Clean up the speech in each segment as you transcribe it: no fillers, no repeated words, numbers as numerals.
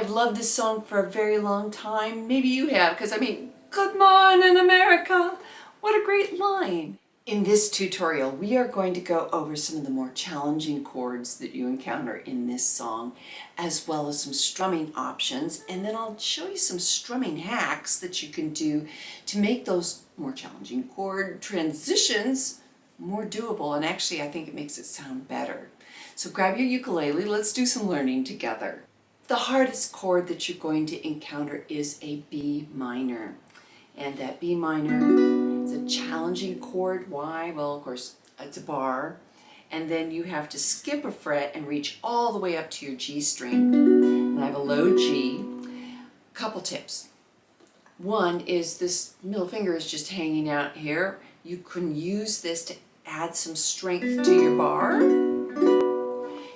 have loved this song for a very long time. Maybe you have, because I mean, good morning, America. What a great line. In this tutorial, we are going to go over some of the more challenging chords that you encounter in this song, as well as some strumming options, and then I'll show you some strumming hacks that you can do to make those more challenging chord transitions more doable, and actually I think it makes it sound better. So grab your ukulele, let's do some learning together. The hardest chord that you're going to encounter is a B minor. And that B minor is a challenging chord. Why? Well, of course, it's a bar. And then you have to skip a fret and reach all the way up to your G string. And I have a low G. Couple tips. One is this middle finger is just hanging out here. You can use this to add some strength to your bar.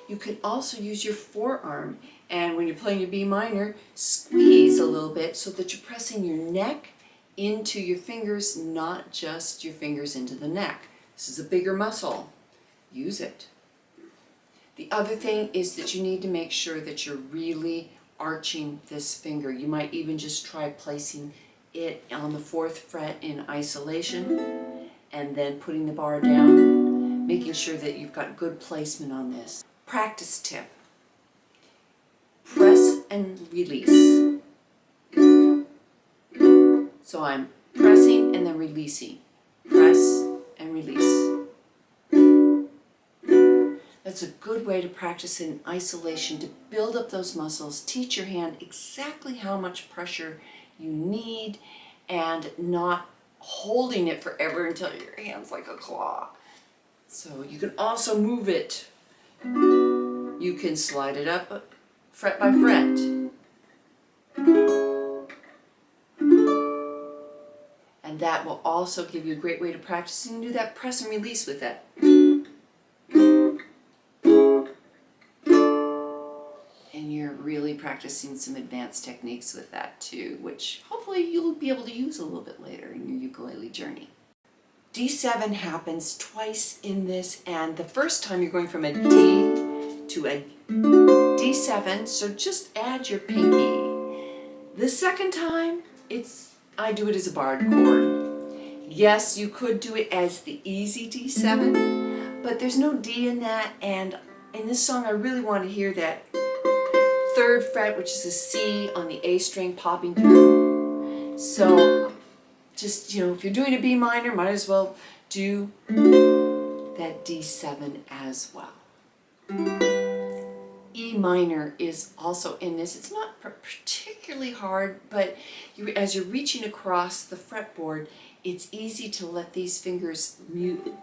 You can also use your forearm, and when you're playing your B minor, squeeze a little bit so that you're pressing your neck into your fingers, not just your fingers into the neck. This is a bigger muscle. Use it. The other thing is that you need to make sure that you're really arching this finger. You might even just try placing it on the 4th fret in isolation and then putting the bar down, making sure that you've got good placement on this. Practice tip. Press and release. So I'm pressing and then releasing. Press and release. That's a good way to practice in isolation, to build up those muscles, teach your hand exactly how much pressure you need and not holding it forever until your hand's like a claw. So you can also move it. You can slide it up fret by fret. And that will also give you a great way to practice. You can do that press and release with that. And you're really practicing some advanced techniques with that too, which hopefully you'll be able to use a little bit later in your ukulele journey. D7 happens twice in this, and the first time you're going from a D to a D7, so just add your pinky. The second time, I do it as a barred chord. Yes, you could do it as the easy D7, but there's no D in that, and in this song I really want to hear that 3rd fret, which is a C on the A string popping through. So just, if you're doing a B minor, might as well do that D7 as well. E minor is also in this. It's not particularly hard, but as you're reaching across the fretboard, it's easy to let these fingers mute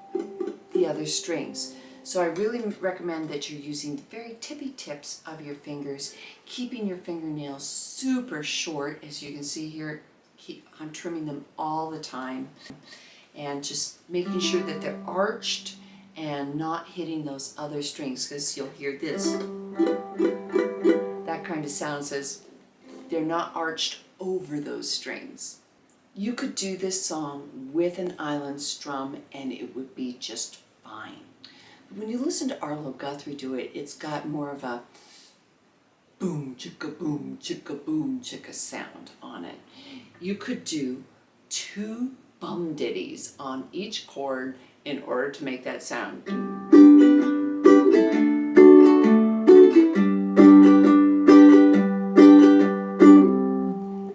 the other strings. So I really recommend that you're using the very tippy tips of your fingers, keeping your fingernails super short. As you can see here, I'm trimming them all the time, and just making sure that they're arched and not hitting those other strings, because you'll hear this. That kind of sound says they're not arched over those strings. You could do this song with an island strum and it would be just fine. When you listen to Arlo Guthrie do it, it's got more of a boom chicka sound on it. You could do 2 bum ditties on each chord in order to make that sound.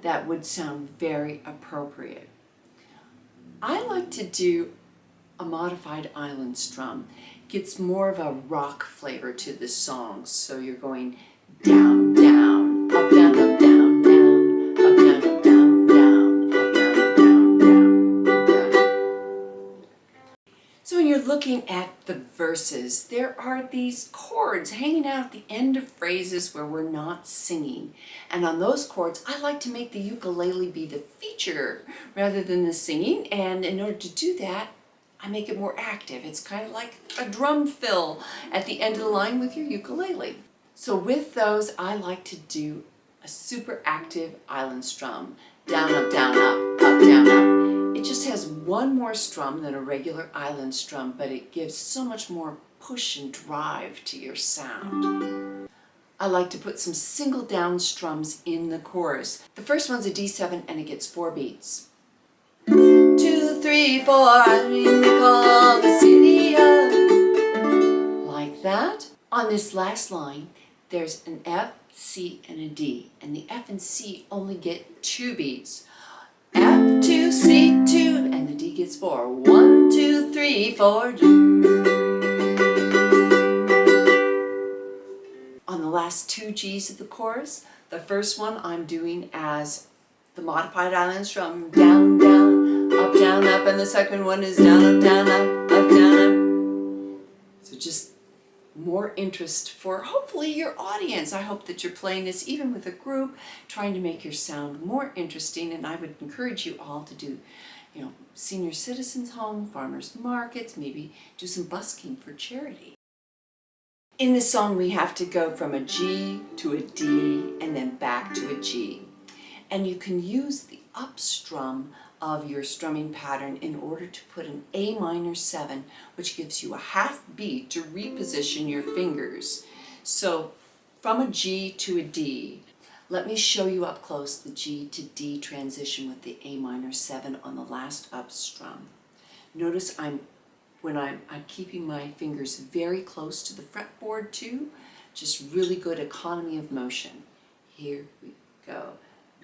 That would sound very appropriate. I like to do a modified island strum. Gets more of a rock flavor to the song, so you're going down, down, up, down, up, down, down, up, down, up, down, down, up, down, up, down, down, down. So when you're looking at the verses, there are these chords hanging out at the end of phrases where we're not singing. And on those chords, I like to make the ukulele be the feature rather than the singing, and in order to do that, I make it more active. It's kind of like a drum fill at the end of the line with your ukulele. So with those, I like to do a super active island strum. Down, up, down, up, down, up. It just has one more strum than a regular island strum, but it gives so much more push and drive to your sound. I like to put some single down strums in the chorus. The first one's a D7 and it gets 4 beats. 2, 3, 4, I mean they call the city of. Like that. On this last line, there's an F, C, and a D, and the F and C only get 2 beats. F2, C2, and the D gets 4. 1, 2, 3, 4. On the last 2 G's of the chorus, the first one I'm doing as the modified island strum, down, down, up, and the second one is down, up, down, up, down, up. So just more interest for hopefully your audience. I hope that you're playing this even with a group, trying to make your sound more interesting, and I would encourage you all to do, senior citizens' home, farmers markets, maybe do some busking for charity. In this song, we have to go from a G to a D and then back to a G. And you can use the up strum of your strumming pattern in order to put an A minor 7, which gives you a half beat to reposition your fingers. So from a G to a D, let me show you up close the G to D transition with the A minor 7 on the last up strum. Notice I'm keeping my fingers very close to the fretboard too, just really good economy of motion. Here we go.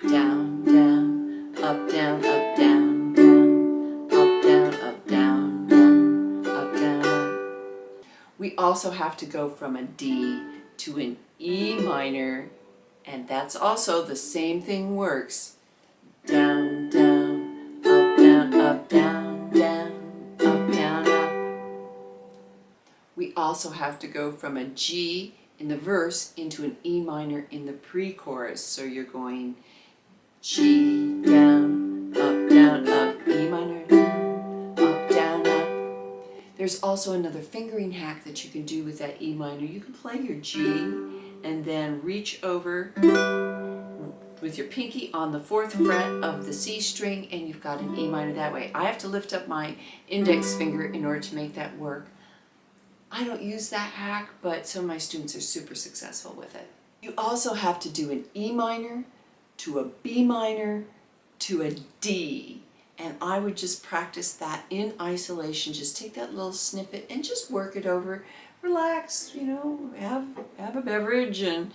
Down, down, up, down, up, down, down, up, down, up, down, down, up, down, up. We also have to go from a D to an E minor, and that's also the same thing works. Down, down, up, down, up, down, down, up, down, up. We also have to go from a G in the verse into an E minor in the pre-chorus. So you're going G, down, up, E minor, down, up. There's also another fingering hack that you can do with that E minor. You can play your G and then reach over with your pinky on the 4th fret of the C string, and you've got an E minor that way. I have to lift up my index finger in order to make that work. I don't use that hack, but some of my students are super successful with it. You also have to do an E minor to a B minor to a D, and I would just practice that in isolation. Just take that little snippet and just work it over. Relax, have a beverage and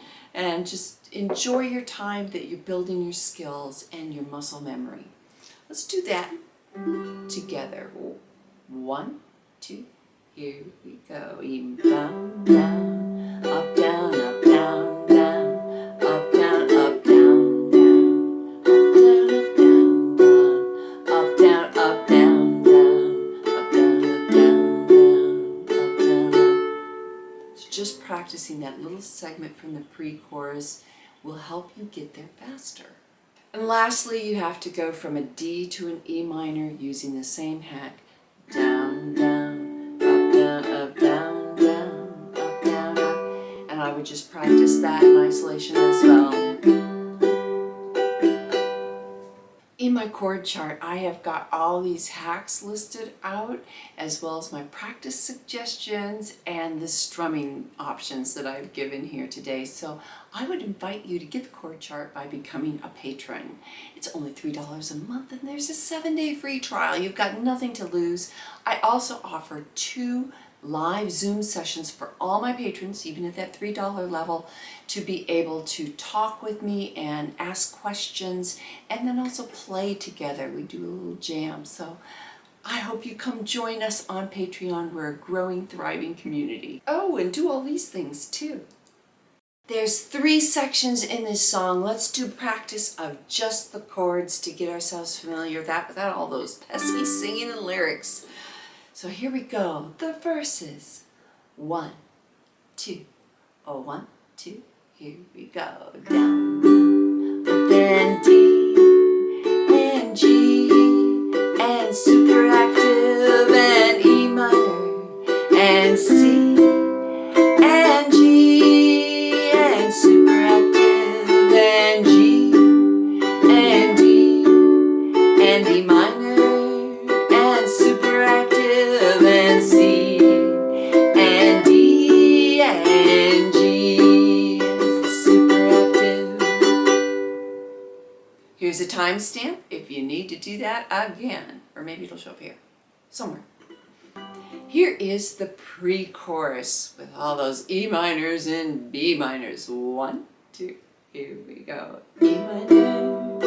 just enjoy your time that you're building your skills and your muscle memory. Let's do that together. 1, 2, here we go. Down, down, up, down, up, down, down, up, down, up, down, down, up, down, up, down, down, up, down, up, down, down, up, down, up. So just practicing that little segment from the pre-chorus will help you get there faster. And lastly, you have to go from a D to an E minor using the same hack. Down, down, up, down, down, up, down, up. And I would just practice that in isolation as well. In my chord chart, I have got all these hacks listed out, as well as my practice suggestions and the strumming options that I've given here today. So I would invite you to get the chord chart by becoming a patron. It's only $3 a month, and there's a 7-day free trial. You've got nothing to lose. I also offer 2 live Zoom sessions for all my patrons, even at that $3 level, to be able to talk with me and ask questions, and then also play together. We do a little jam. So I hope you come join us on Patreon. We're a growing, thriving community. Oh, and do all these things too. There's 3 sections in this song. Let's do practice of just the chords to get ourselves familiar with that without all those pesky singing and lyrics. So here we go. The verses. 1, 2. Oh, 1, 2. Here we go. Down, up, then D and G and super active and E minor and C and G and super active and G and D and E minor and super active and C and D and G. Here's a timestamp if you need to do that again, or maybe it'll show up here, somewhere. Here is the pre-chorus with all those E minors and B minors. 1, 2, here we go. E minor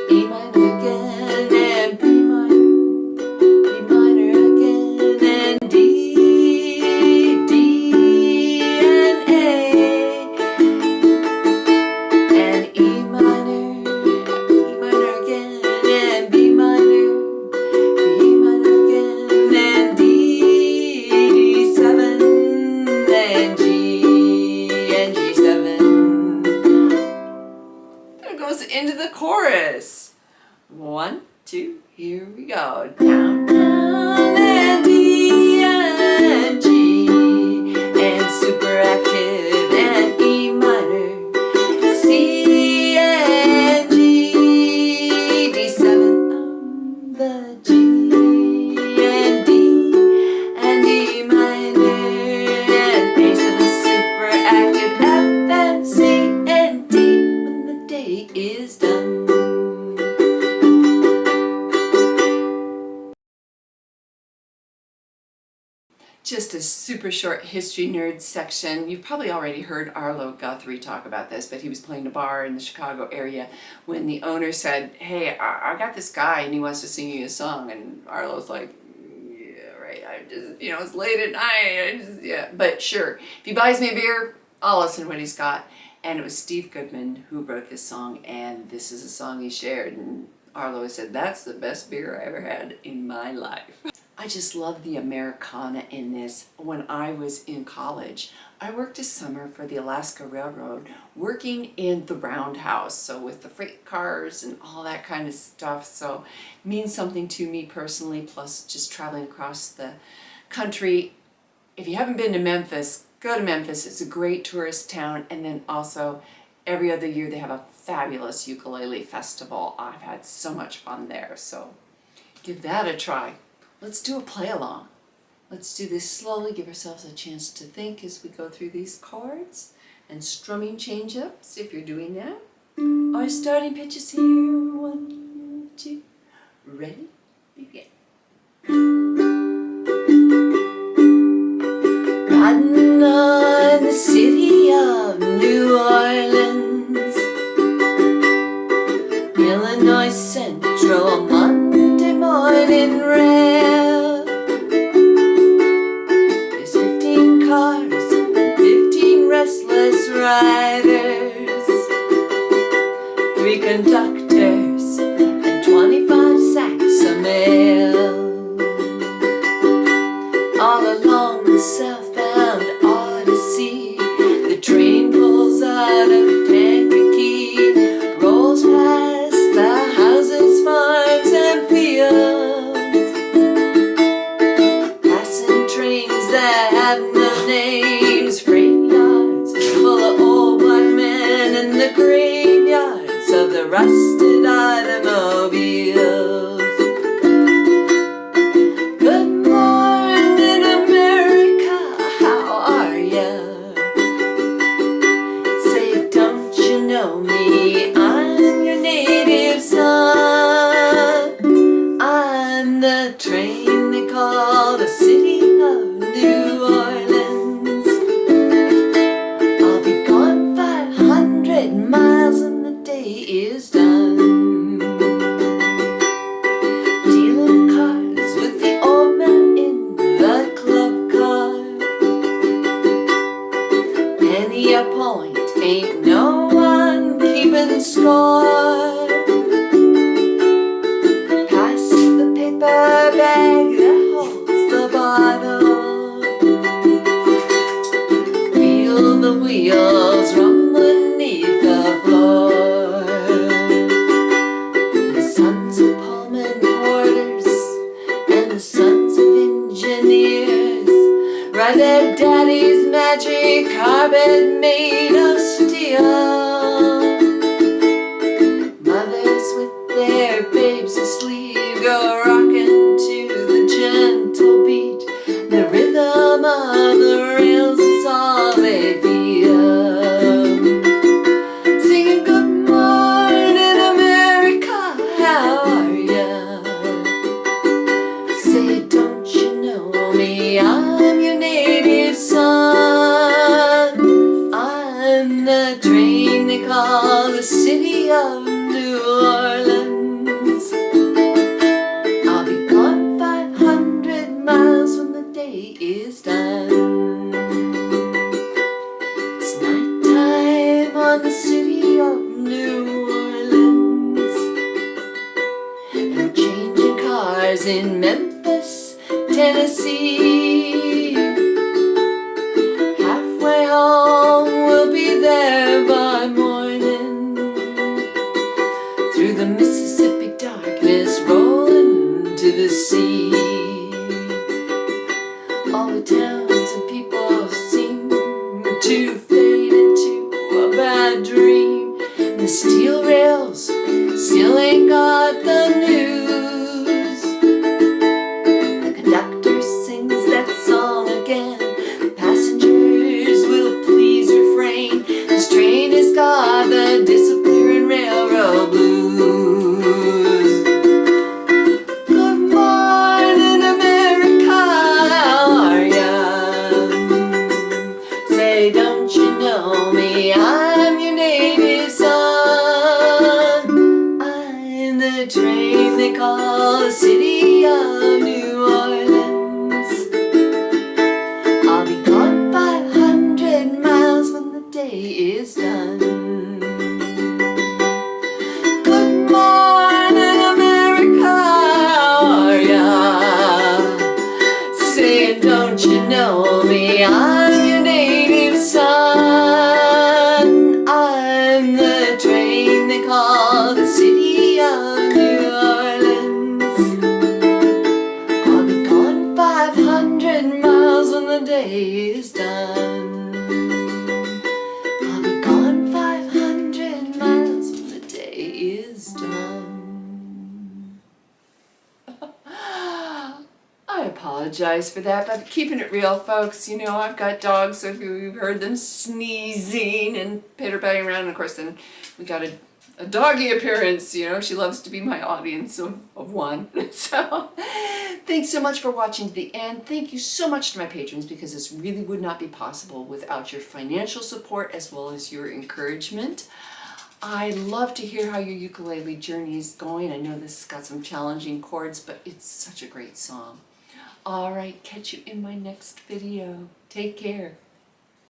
again, and B minor again, and D, and A, and E minor again, and B minor again, and D, D7, and G7. There goes into the chorus. 1, 2, here we go. Down, down, and D, and G, and super active, and E minor, C, and G, D7, the G, and D, and E minor, and A7 super active, F, and C, and D when the day is done. Just a super short history nerd section. You've probably already heard Arlo Guthrie talk about this, but he was playing a bar in the Chicago area when the owner said, "Hey, I got this guy and he wants to sing you a song." And Arlo's like, "Yeah, right, I just, it's late at night, yeah, but sure. If he buys me a beer, I'll listen to what he's got." And it was Steve Goodman who wrote this song, and this is a song he shared. And Arlo said, "That's the best beer I ever had in my life." I just love the Americana in this. When I was in college, I worked a summer for the Alaska Railroad, working in the roundhouse, so with the freight cars and all that kind of stuff. So it means something to me personally, plus just traveling across the country. If you haven't been to Memphis, go to Memphis. It's a great tourist town. And then also every other year they have a fabulous ukulele festival. I've had so much fun there, so give that a try. Let's do a play along. Let's do this slowly, give ourselves a chance to think as we go through these chords and strumming change-ups if you're doing that. Our starting pitches here, 1, 2, ready, begin. Riding on the city of New Orleans, Illinois Central, Monday morning rail. There's 15 cars, 15 restless riders, 3 conductors, and 25 sacks of mail. All along the southbound Odyssey, the train pulls out of Kankakee, rolls past the houses, farms, and fields, passing trains that have no names, freight yards full of old white men, and the graveyards of the rusted automobiles. Good morning, America, how are ya? Say, don't you know me? I'm your native son. I'm the train they call the city of New Orleans. I'll be gone 500 miles and the day is done. Dealing cards with the old man in the club car. Penny a point, ain't no one keeping score. Pass the paper bag that holds the bottle. Feel the wheels rumbling beneath the floor. The sons of Pullman porters and the sons of engineers ride their daddy's magic carpet made of steel. Mothers with their babes asleep go rocking to the gentle beat. The rhythm of the rails is all they feel. Singing good morning America, city of New Orleans. I'll be gone 500 miles when the day is done. It's nighttime on the city of New Orleans. And I'm changing cars in Memphis, Tennessee. Halfway home, we'll be there by morning. Through the Mississippi darkness, rolling to the sea. All the towns and people seem to fade into a bad dream. And the steel rails still ain't got the news. The conductor sings that song again. Passengers will please refrain. This train has got the disappearing railroad blues. Good morning, America, how are ya? Say, don't you know me? I'm your native son. I'm the train they call the city of New Orleans. I'll be gone 500 miles when the day is done. Good morning, America, how are ya? Saying, don't you know me? I'm your native son. I'm the train they call the city of New Orleans. I'll be gone 500 miles when the day is done. I'll be gone 500 miles when the day is done. I apologize for that, but keeping it real, folks. You know, I've got dogs, so you've heard them sneezing and pitter-patting around. And of course, then we got a doggy appearance. You know, she loves to be my audience of one. So thanks so much for watching to the end. Thank you so much to my patrons, because this really would not be possible without your financial support as well as your encouragement. I love to hear how your ukulele journey is going. I know this has got some challenging chords, but it's such a great song. All right, catch you in my next video. Take care.